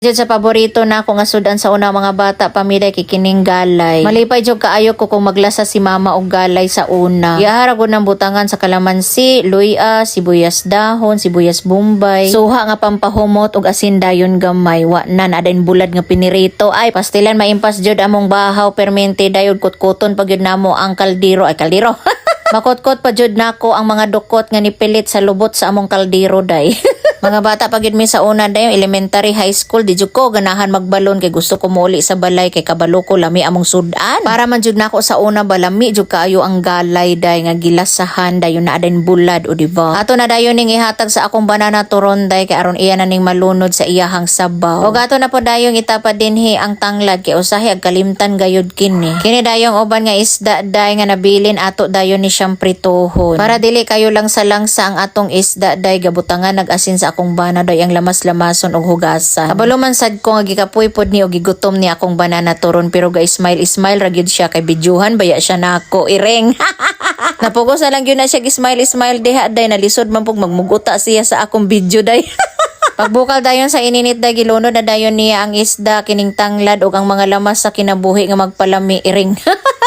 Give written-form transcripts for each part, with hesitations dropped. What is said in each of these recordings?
Jud sa paborito na ako nga sudan sa una mga bata pamilya kikining galay. Malipay jud kaayo ko kung maglasa si mama og galay sa una. Gihara gud ng butangan sa kalamansi, luya, sibuyas dahon, sibuyas bombay. Suha nga pampahumot og asin dayon gamay. Wa na adain bulad nga pinirito. Ay pastilan maimpas jud among bahaw permente dayon kutkuton pag yun namo ang kaldero ay kaldero. Makotkot pa jud nako ang mga dukot nga nipilit sa lubot sa among kaldero day. Mga bata pag yun mi sa una dayon elementary high school di jud ko ganahan magbalon kay gusto ko muli sa balay kay kabalo ko lami among sudan. Para man jud nako sa una balami jud kaayo ang galay day nga gilasahan dayon na adain bulad o diba. Ato na dayon ning ihatag sa akong banana turonday kay aron iya na ning malunod sa iyahang sabaw. Og ato na po dayon itapad dinhi ang tanglad kay usahay ag kalimtan gayud kini. Kini dayong uban nga isda day nga nabilin ato dayon ni siyang pritohon. Para dili kayo lang sa langsa ang atong isda day gabutangan nag-asin sa akong bana day ang lamas-lamason og hugasan. Kabalo man sad ko nga gikapoy pod ni og gigutom ni akong banana turon pero ga smile ra gyud siya kay bidyuhan baya siya nako ireng. Napugos na lang gyud na siya smile diha day nalisod man pug magmuguta siya sa akong video day. Pagbukal dayon sa ininit day gilunod na dayon niya ang isda kining tanglad ug ang mga lamas sa kinabuhi nga magpalami iring.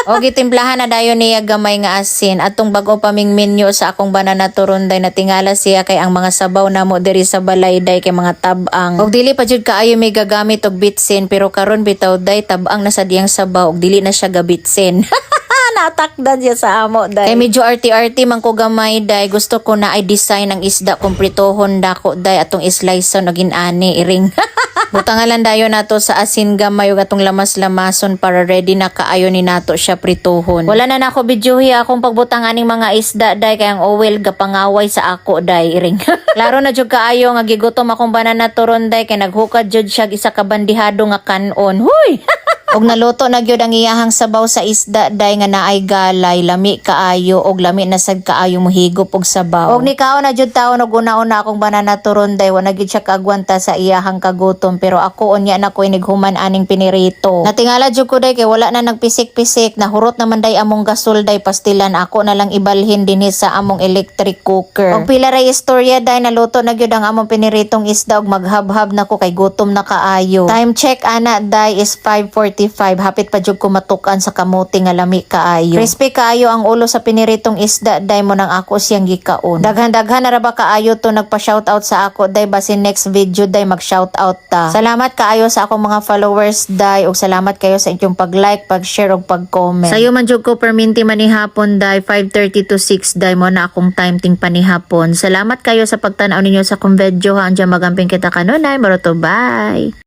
O gitimplahan na dayon niya gamay nga asin atong bag-o paming menu sa akong banana turon day natingala siya kay ang mga sabaw namo diri sa balay day kay mga tabang. Og dili pa jud kaayo may gagamit og bitsin pero karon bitaw day tabang na sa diyang sabaw og dili na siya gabitsin. Natakdan siya sa amo day. Kay medyo arty-arty man ko gamay day. Gusto ko na ay design ang isda kung pritohon dako day atong isliceon og inani iring. Butangalan dayon nato sa asin gamay ug atong lamas-lamason para ready na kaayo ni nato siya pritohon. Wala na nako bidyuhi akong pagbutang aning mga isda day kay ang oil gapangaway sa ako day iring. Klaro na jud kaayo nga gigutom akong banana turon day kay naghukad jud siya isa ka bandihado nga kanon. Huy! Og naluto na gyud ang iyahang sabaw sa isda day nga naay galay, lami kaayo og lami na sad kaayo mohigop og sabaw. Og nikaon na jud taon og una-una akong banana turon day wa na gyud siya kaagwanta sa iyahang kagutom pero ako unya na ko inighuman aning pinirito. Natingala jud ko day kay wala na nagpisik-pisik, nahurot naman day among gasol day pastilan ako na lang ibalhin dinhi sa among electric cooker. Og pila ray istorya day naluto na gyud ang among piniritong isda og maghab-hab na ko kay gutom na kaayo. Time check ana day is 5:40 hapit pa jud ko matukan sa kamote nga lami kaayo. Crispy kaayo ang ulo sa piniritong isda day mo nang ako siyang gikaon. Daghan-daghan na ra ba kaayo to nagpa-shoutout sa ako day basin next video day mag-shoutout ta. Salamat kaayo sa akong mga followers day ug salamat kayo sa inyong pag-like, pag-share ug pag-comment. Sayo man jud ko perminti manihapon day 5:30 to 6 day mo na akong time ting panihapon. Salamat kayo sa pagtan-aw ninyo sa akong video ha. Andiyan magamping kita kanunay. Maroto bye.